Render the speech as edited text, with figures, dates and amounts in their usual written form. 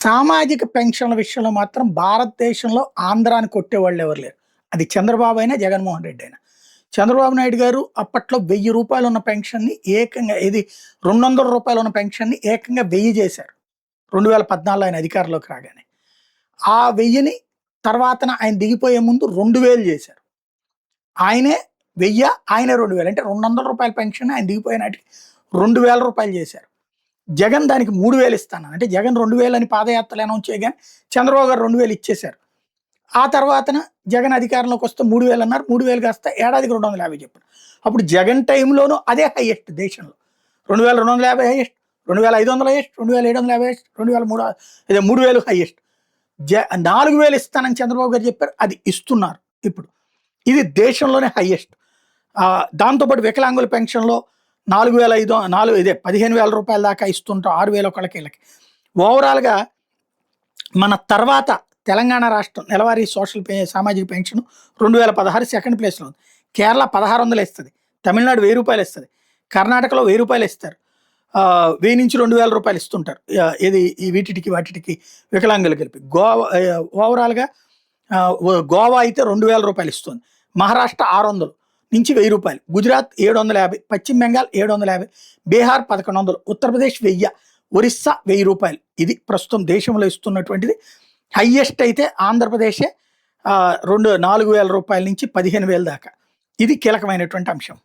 సామాజిక పెన్షన్ల విషయంలో మాత్రం భారతదేశంలో ఆంధ్రాని కొట్టేవాళ్ళు ఎవరు లేరు. అది చంద్రబాబు అయినా, జగన్మోహన్ రెడ్డి అయినా. చంద్రబాబు నాయుడు గారు అప్పట్లో రూ. 1000 ఉన్న పెన్షన్‌ని ఏకంగా రూ. 200 ఉన్న పెన్షన్‌ని ఏకంగా 1000 చేశారు. 2014 ఆయన అధికారంలోకి రాగానే. ఆ 1000ని తర్వాతన ఆయన దిగిపోయే ముందు 2000 చేశారు. ఆయనే 1000 ఆయనే 2000 అంటే రూ. 200 పెన్షన్ ఆయన దిగిపోయే నాటికి రూ. 2000 చేశారు. జగన్ దానికి 3000 ఇస్తాను. అంటే జగన్ 2000 అని పాదయాత్రలు అనౌన్స్ చేయగానే చంద్రబాబు గారు 2000 ఇచ్చేశారు. ఆ తర్వాతన జగన్ అధికారంలోకి వస్తే 3000 అన్నారు. 3000 కాస్త ఏడాదికి 250 చెప్పారు. అప్పుడు జగన్ టైంలోనూ అదే హైయెస్ట్ దేశంలో. 2250 హైయెస్ట్, 2500 హైయెస్ట్, 2750 హైయెస్ట్, 3000 హైయెస్ట్. 4000 ఇస్తానని చంద్రబాబు గారు చెప్పారు. అది ఇస్తున్నారు ఇప్పుడు. ఇది దేశంలోనే హైయెస్ట్. దాంతోపాటు వికలాంగుల పెన్షన్‌లో 15,000 దాకా ఇస్తుంటాం. 6,000 ఒకళ్ళకి వీళ్ళకి. ఓవరాల్‌గా మన తర్వాత తెలంగాణ రాష్ట్రం నెలవారీ సామాజిక పెన్షన్ 2016 సెకండ్ ప్లేస్‌లో ఉంది. కేరళ 1600 ఇస్తది. తమిళనాడు రూ. 1000 ఇస్తది. కర్ణాటకలో రూ. 1000 ఇస్తారు. 1000 నుంచి రూ. 2000 ఇస్తుంటారు. ఈ వీటికి వాటికి వికలాంగులు కలిపి. ఓవరాల్‌గా గోవా అయితే రూ. 2000 ఇస్తుంది. మహారాష్ట్ర 600 నుంచి రూ. 1000, గుజరాత్ 750, పశ్చిమ బెంగాల్ 750, బీహార్ 1100, ఉత్తరప్రదేశ్ 1000, ఒరిస్సా రూ. 1000. ఇది ప్రస్తుతం దేశంలో ఇస్తున్నటువంటిది. హైయెస్ట్ అయితే ఆంధ్రప్రదేశే. 4000 నుంచి 15,000 దాకా. ఇది కీలకమైనటువంటి అంశం.